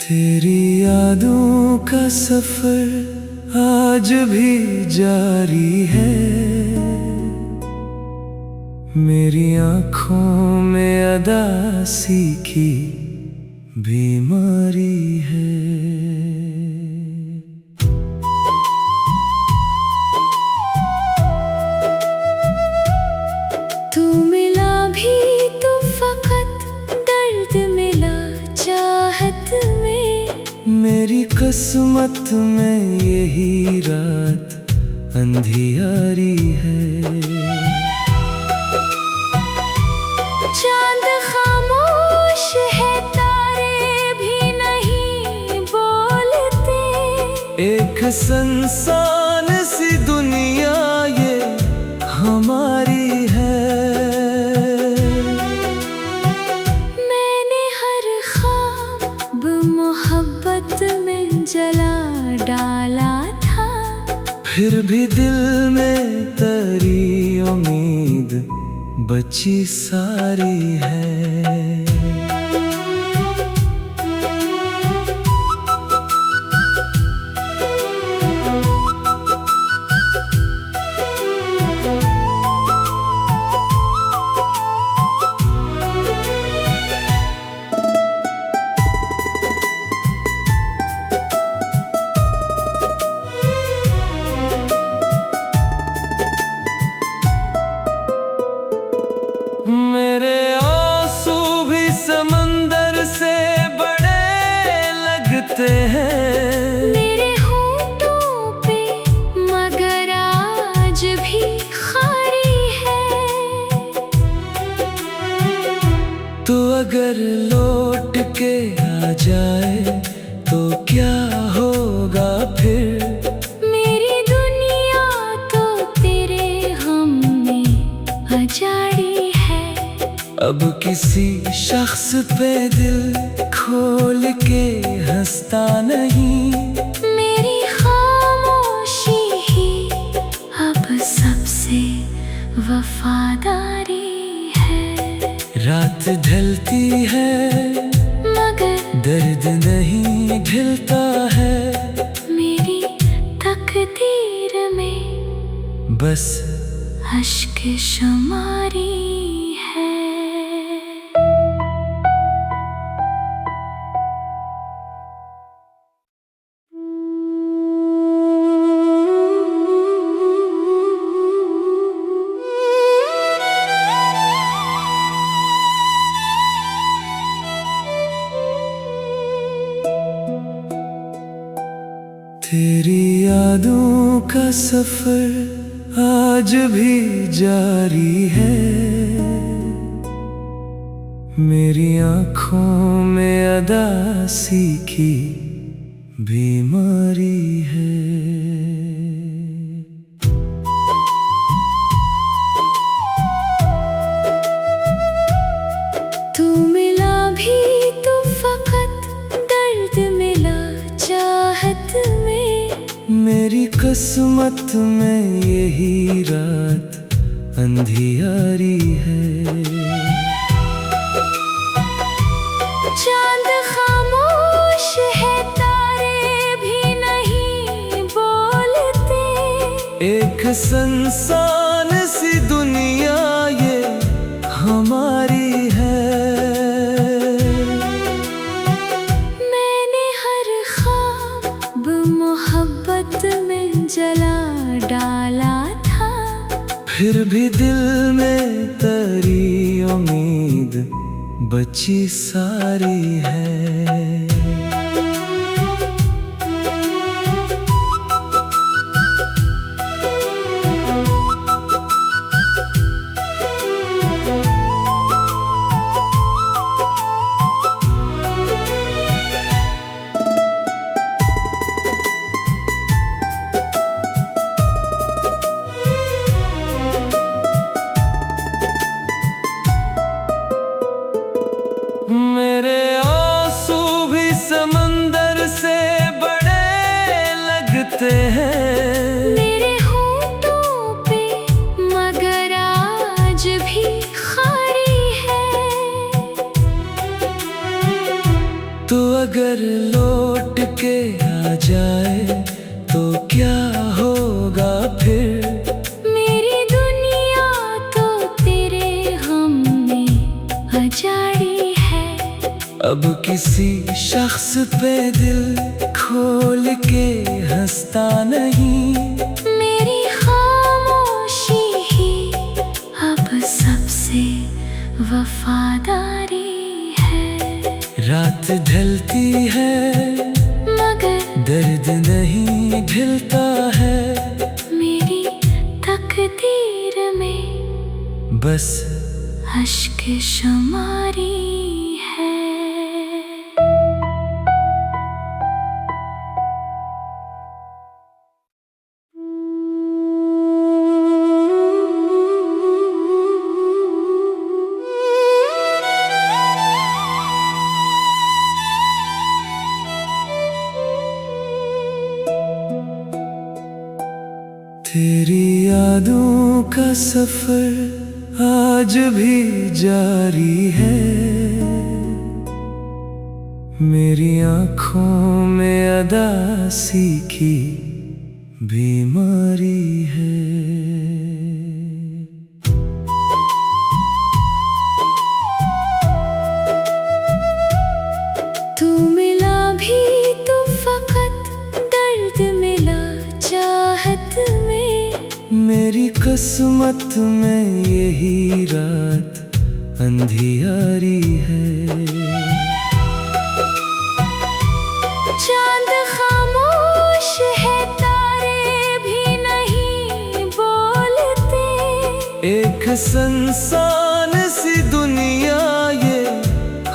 तेरी यादों का सफर आज भी जारी है। मेरी आँखों में अदासी की बीमारी है। तू मिला भी तो फकत दर्द मिला चाहत में। मेरी किस्मत में यही रात अंधियारी है। चांद खामोश है, तारे भी नहीं बोलते। एक संसान सी दुनिया ये हमारी है। मैंने हर ख्वाब मोहब्बत में जला डाला था। फिर भी दिल में तेरी उम्मीद बची सारी है। मेरे आंसू भी समंदर से बड़े लगते हैं। मेरे होठों पे मगर आज भी खारी है। तो अगर लौट के आ जाए तो क्या होगा फिर? मेरी दुनिया तो तेरे गम में अजाड़ी है। अब किसी शख्स पे दिल खोल के हंसता नहीं। मेरी खामोशी ही अब सबसे वफादारी है। रात ढलती है मगर दर्द नहीं ढलता है। मेरी तकदीर में बस अश्क शुमारी है। तेरी यादों का सफर आज भी जारी है। मेरी आँखों में अदासी की बीमारी है। तू मिला भी तो फकत दर्द मिला चाहत में। मेरी किस्मत में यही रात अंधियारी है। चांद खामोश है, तारे भी नहीं बोलते। एक संसान सी दुनिया ये हमारी है। मैंने हर ख्वाब मोहब्बत में जला डाला था। फिर भी दिल में तेरी उम्मीद बची सारी है। मेरे तो अगर लौट के आ जाए तो क्या होगा फिर? मेरी दुनिया तो तेरे गम में अजाड़ी है। अब किसी शख्स पे दिल खोल के हंसता नहीं। मेरी खामोशी ही अब सबसे वफादारी है। रात ढलती है मगर दर्द नहीं ढलता है। मेरी तकदीर में बस अश्क शुमारी है। तेरी यादों का सफर आज भी जारी है। मेरी आँखों में अदासी की बीमारी है। तू मिला भी तो फकत दर्द मिला चाहत में। मेरी किस्मत में यही रात अंधियारी है। चांद खामोश है, तारे भी नहीं बोलते। एक संसान सी दुनिया ये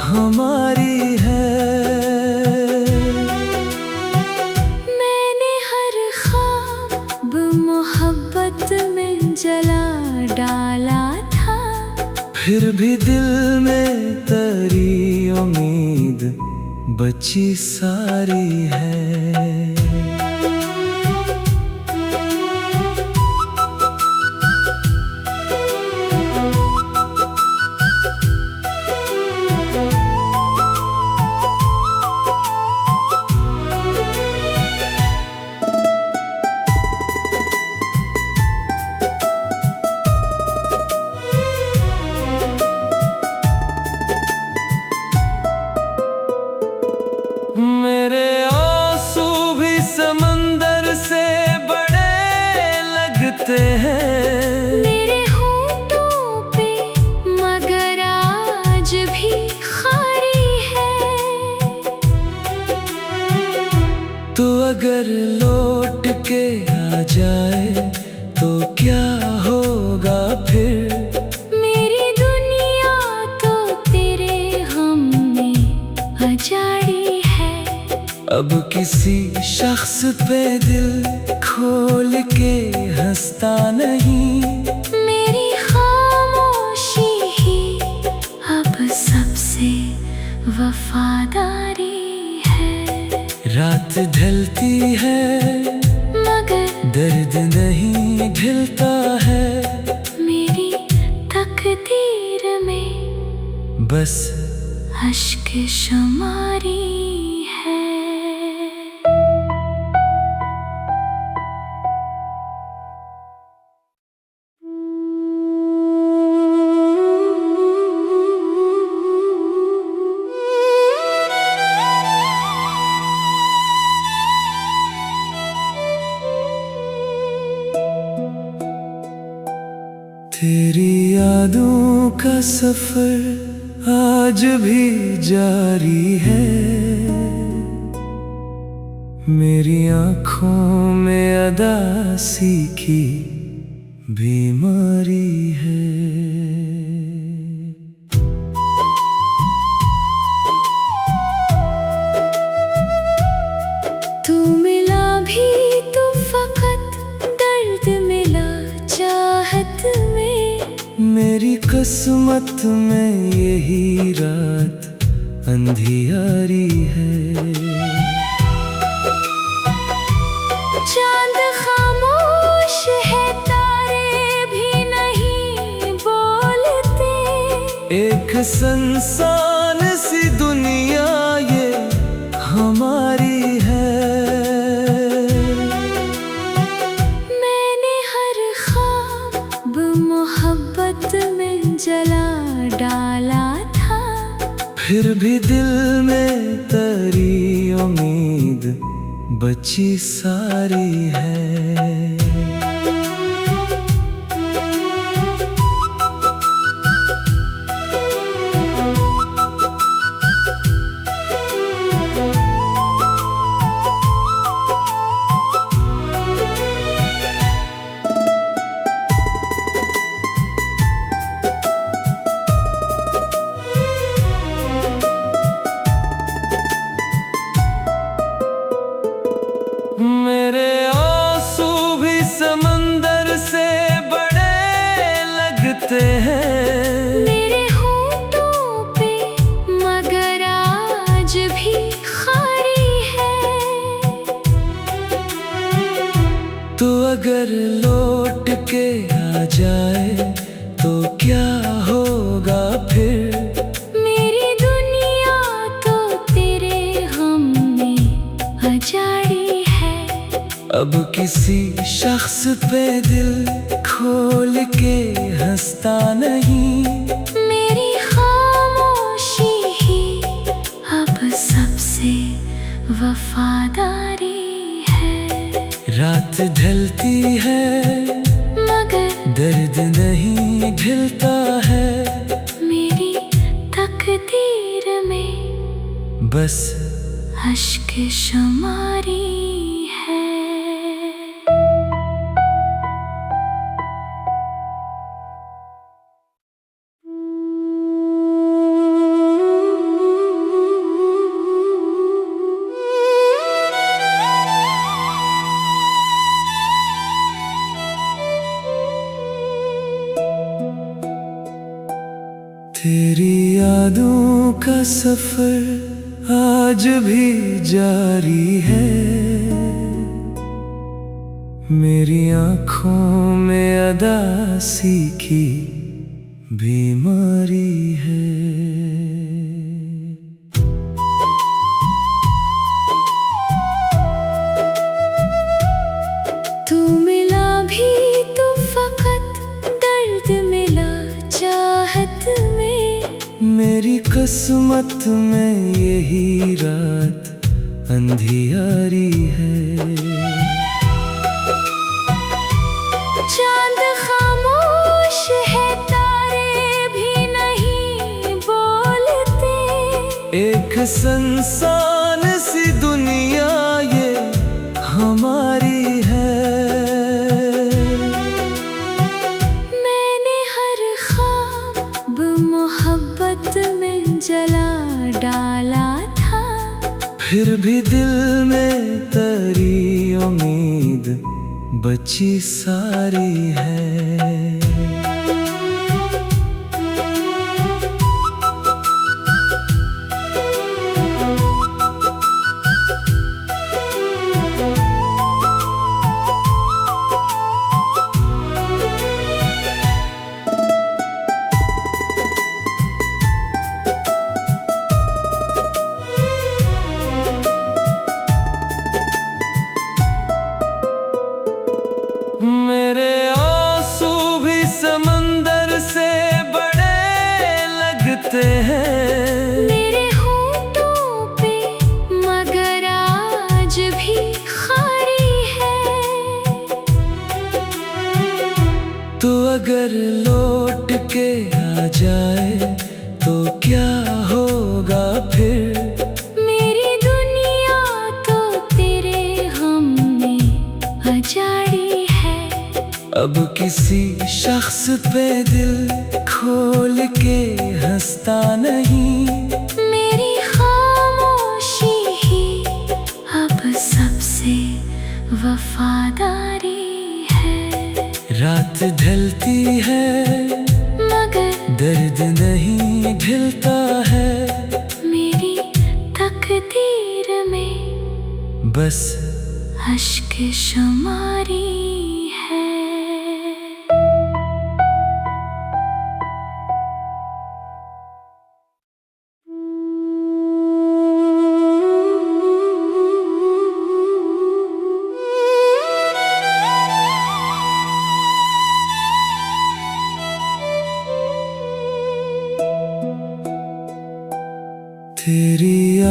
हमारी है। मैंने हर ख्वाब मोहब्बत में जला डाला था। फिर भी दिल में तेरी उम्मीद बची सारी है। मेरे आंसू भी समंदर से बड़े लगते हैं। मेरे होठों पे मगर आज भी खारी है। तो अगर लौट के आ जाए तो क्या होगा फिर? मेरी दुनिया तो तेरे गम में अजाड़ी है। अब किसी शख्स पे दिल खोल के हंसता नहीं। मेरी खामोशी ही अब सबसे वफादारी है। रात ढलती है मगर दर्द नहीं ढलता है। मेरी तकदीर में बस अश्क शुमारी है। तेरी यादों का सफर आज भी जारी है। मेरी आँखों में अदासी की बीमारी है। तू मिला भी तो फकत दर्द मिला चाहत में। मेरी किस्मत में यही रात अंधियारी है। चांद खामोश है, तारे भी नहीं बोलते। एक संसान सी दुनिया ये फिर भी दिल में तेरी उम्मीद बची सारी है। मेरे आंसू भी समंदर से बड़े लगते हैं। मेरे होठों पे मगर आज भी खारी है। तो अगर लौट के आ जाए तो क्या होगा फिर? मेरी दुनिया तो तेरे हम में अजाड़ी है। अब किसी शख्स पे दिल खोल के हंसता नहीं। मेरी खामोशी ही अब सबसे वफादारी है। रात ढलती है मगर दर्द नहीं ढलता है। मेरी तकदीर में बस अश्क शुमारी है। तेरी यादों का सफर आज भी जारी है। मेरी आँखों में अदासी की बीमारी है। तू मिला भी तो फकत दर्द मिला चाहत में। मेरी किस्मत में यही रात अंधियारी है। चांद खामोश है, तारे भी नहीं बोलते। एक संसान सी दुनिया ये हमारी है। मैंने हर ख्वाब मोहब्बत में जला डाला था। फिर भी दिल में तेरी उम्मीद बची सारी है। मेरे आंसू भी समंदर से बड़े लगते हैं। मेरे होठों पे मगर आज भी खारी है। तो अगर लौट के आ जाए तो क्या होगा फिर? मेरी दुनिया तो तेरे हम में अजाड़ी है। अब किसी शख्स पे दिल खोल के हंसता नहीं। मेरी खामोशी ही अब सबसे वफादारी है। रात ढलती है मगर दर्द नहीं ढलता है। मेरी तकदीर में बस अश्क शुमारी है।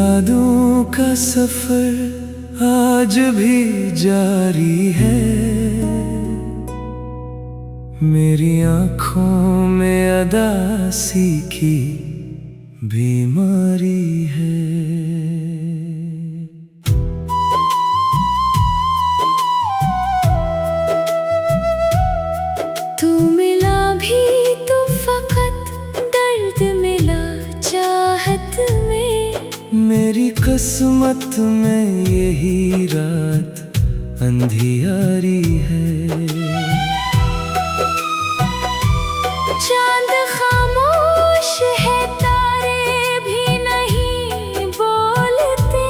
यादों का सफर आज भी जारी है। मेरी आँखों में अदासी की बीमारी है। तू मिला भी तो फकत दर्द मिला चाहत में। मेरी किस्मत में यही रात अंधियारी है। चांद खामोश है, तारे भी नहीं बोलते।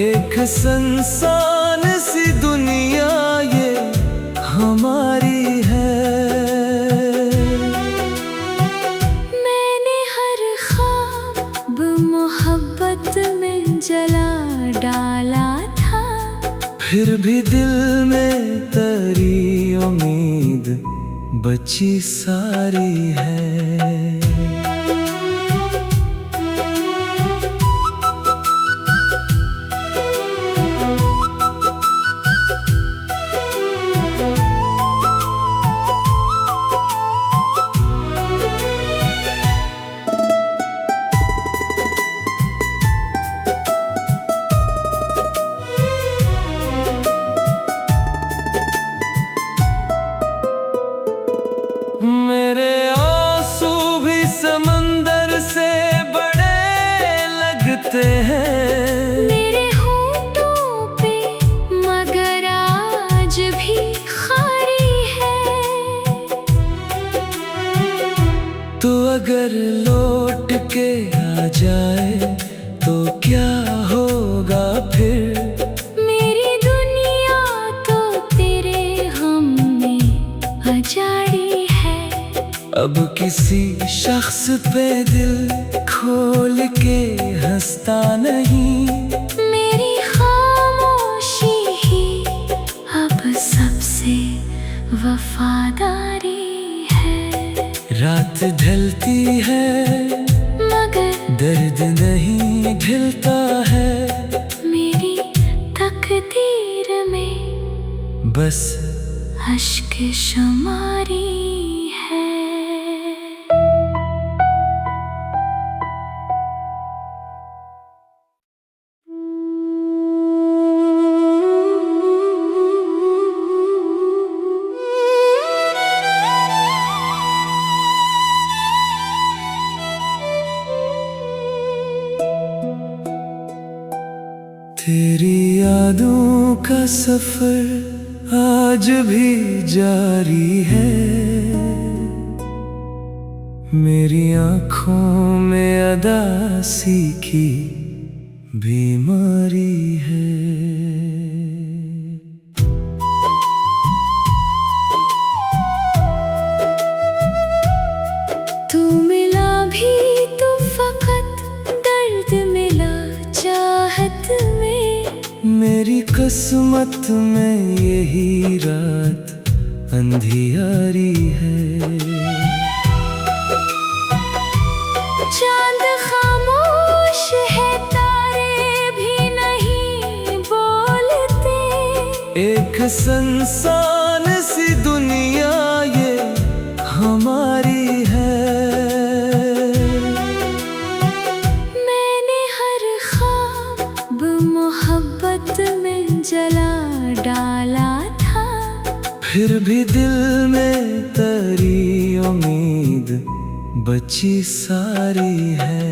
एक संसान सी दुनिया ये हमारी है। मैंने हर ख्वाब मोहब्बत में जला डाला था। फिर भी दिल में तेरी उम्मीद बची सारी है। मेरे आंसू भी समंदर से बड़े लगते हैं। मेरे होठों पे मगर आज भी खारी है। तो अगर लौट के आ जाए तो क्या होगा फिर। मेरी दुनिया तो तेरे गम में अजाड़ी है। अब किसी शख्स पे दिल खोल के हंसता नहीं। मेरी खामोशी ही अब सबसे वफादारी है। रात ढलती है मगर दर्द नहीं ढलता है। मेरी तकदीर में बस अश्क शुमारी है। तेरी यादों का सफर आज भी जारी है। मेरी आँखों में अदासी की बीमारी है। तू मिला भी तो फकत दर्द मिला चाहत में। मेरी किस्मत में यही रात अंधियारी है। चांद खामोश है, तारे भी नहीं बोलते। एक संसान सी दुनिया ये हमारी है। मैंने हर ख्वाब मोहब्बत में जला डाला था। फिर भी दिल में तेरी उम्मीद बची सारी है।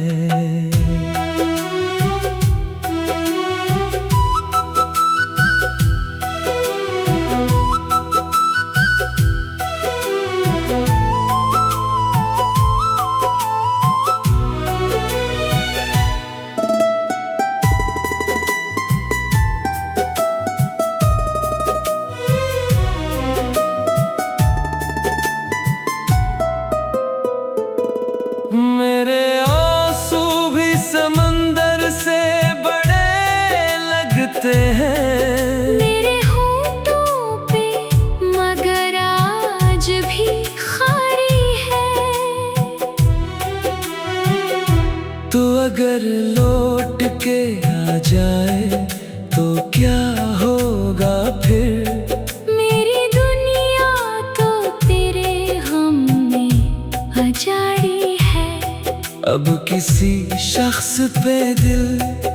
मेरे आंसू आ जाए तो क्या होगा फिर। मेरी दुनिया तो तेरे हम में अजाड़ी है। अब किसी शख्स पे दिल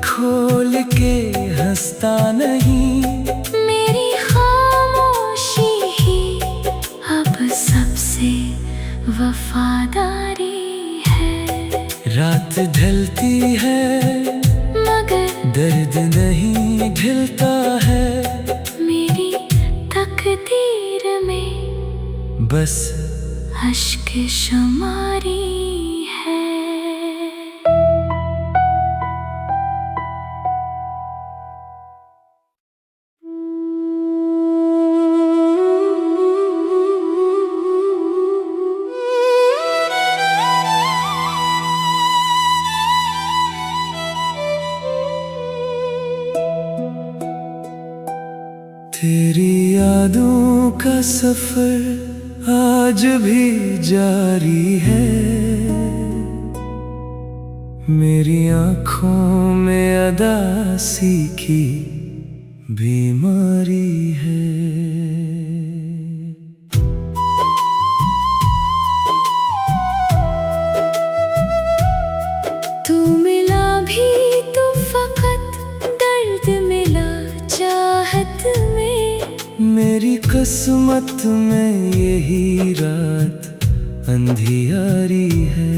खोल के हंसता नहीं। मेरी खामोशी ही अब सबसे वफादारी है। रात ढलती है मगर दर्द नहीं ढलता है। मेरी तकदीर में बस अश्क शुमारी है। तेरी यादों का सफर आज भी जारी है। मेरी आँखों में अदासी की बीमारी है। तू मिला भी तो फकत दर्द मिला चाहत में। मेरी किस्मत में यही रात अंधियारी है।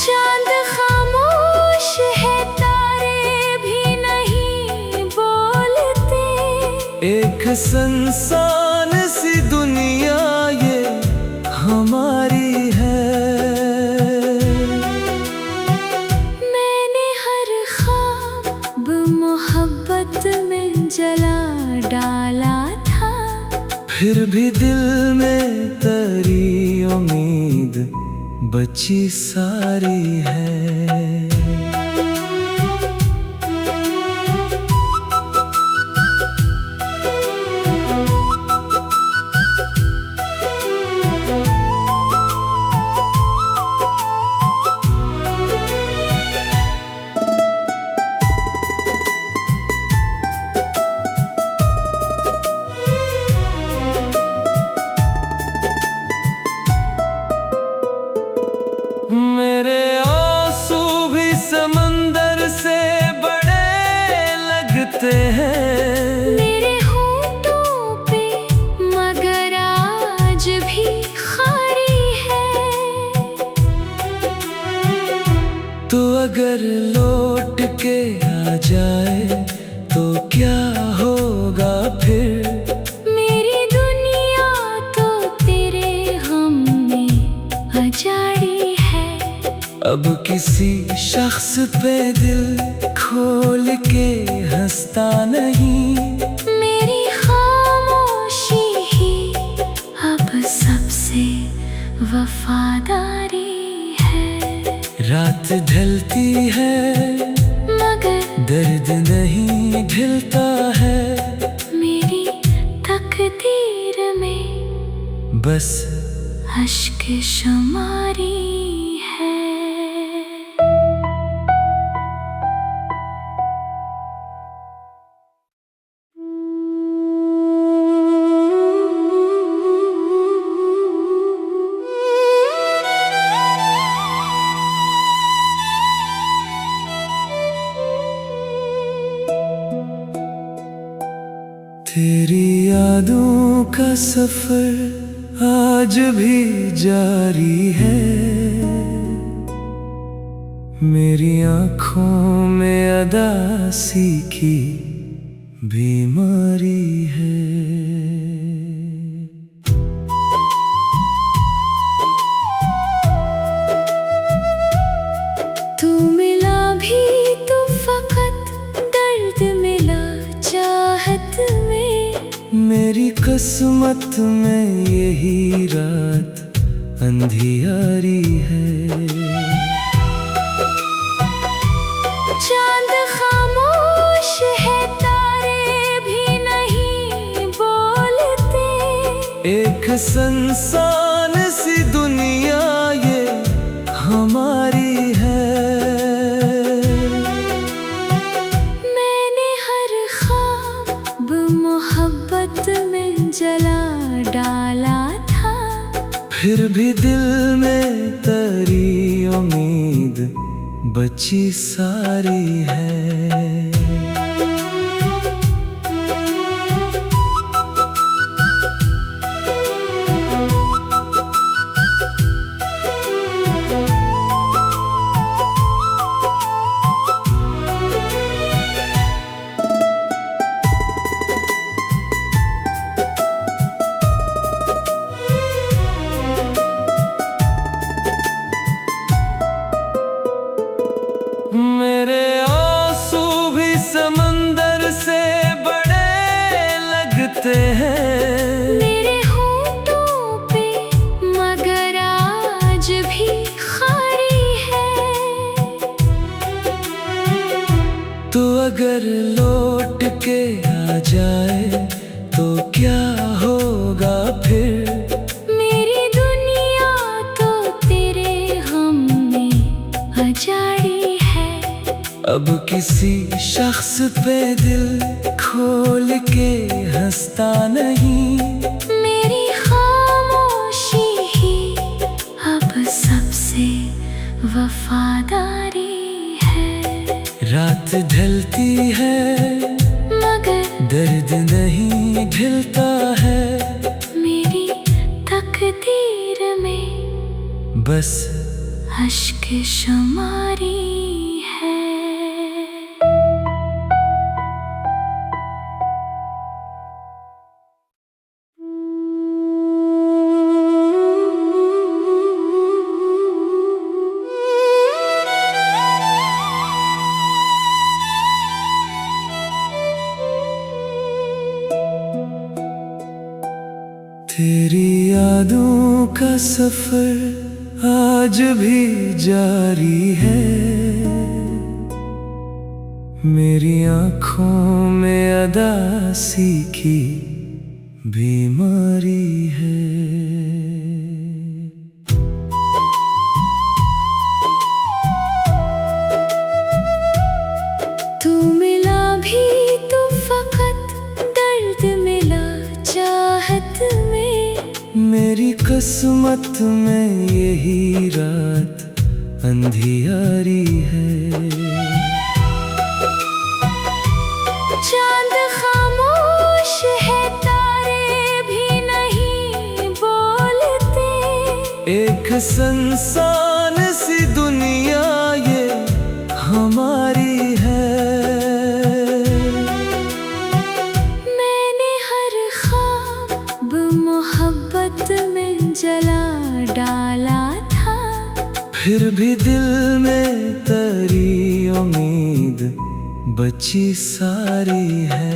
चांद खामोश है, तारे भी नहीं बोलते। एक संसान सी दुनिया ये हमारी है। मैंने हर ख्वाब मोहब्बत में जला डाला था। फिर भी दिल में तेरी उम्मीद बची सारी है। मेरे आंसू भी समंदर से बड़े लगते हैं। मेरे होठों पे मगर आज भी खारी है। तो अगर लौट के आ जाए तो क्या होगा फिर। मेरी दुनिया तो तेरे हम में अजाड़ी है। अब किसी शख्स पे दिल खोल के हंसता नहीं। मेरी खामोशी ही अब सबसे वफादारी है। रात ढलती है मगर दर्द नहीं ढलता है। मेरी तकदीर में बस अश्क शुमारी है। तेरी यादों का सफर आज भी जारी है। मेरी आँखों में अदासी की बीमारी है। तू मिला भी तो फकत दर्द मिला चाहत में। मेरी किस्मत में यही रात अंधियारी है। चांद खामोश है, तारे भी नहीं बोलते। एक संसान सी दुनिया ये हमारी है। भी दिल में तेरी उम्मीद बची सारी है। मेरे आंसू भी समंदर से बड़े लगते हैं। मेरे होठों पे मगर आज भी खारी है। तो अगर लौट के आ जाए तो क्या होगा फिर? मेरी दुनिया तो तेरे हम में अजाड़ी है। अब किसी शख्स पे दिल खोल के हंसता नहीं। मेरी खामोशी ही अब सबसे वफादारी है। रात ढलती है मगर दर्द नहीं ढलता है। मेरी तकदीर में बस अश्क शुमारी है। तेरी यादों का सफर आज भी जारी है। मेरी आँखों में अदासी की बीमारी है। तू मिला भी तो फकत दर्द मिला चाहत में। मेरी किस्मत में यही रात अंधियारी है। चांद खामोश है, तारे भी नहीं बोलते। एक संसान सी दुनिया ये हमारी है। मैंने हर ख्वाब मोहब्बत में जला डाला था। फिर भी दिल में तेरी उम्मीद बची सारी है।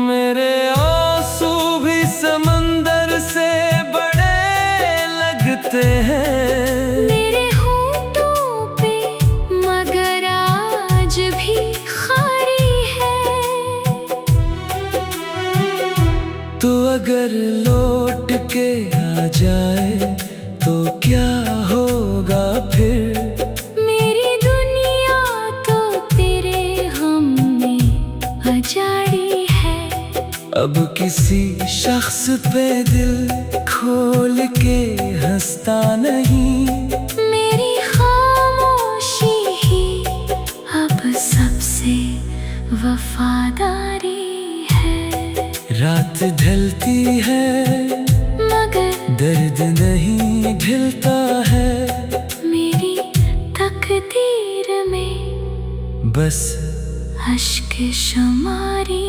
मेरे आंसू भी समंदर से बड़े लगते हैं। मेरे होठों पे मगर आज भी खारी है। तो अगर लौट के आ जाए तो क्या होगा फिर? मेरी दुनिया तो तेरे हम में अजाड़ी है। अब किसी शख्स पे दिल खोल के हंसता नहीं। मेरी खामोशी ही अब सबसे वफादारी है। रात ढलती है मगर दर्द नहीं ढलता है। मेरी तकदीर में बस अश्क शुमारी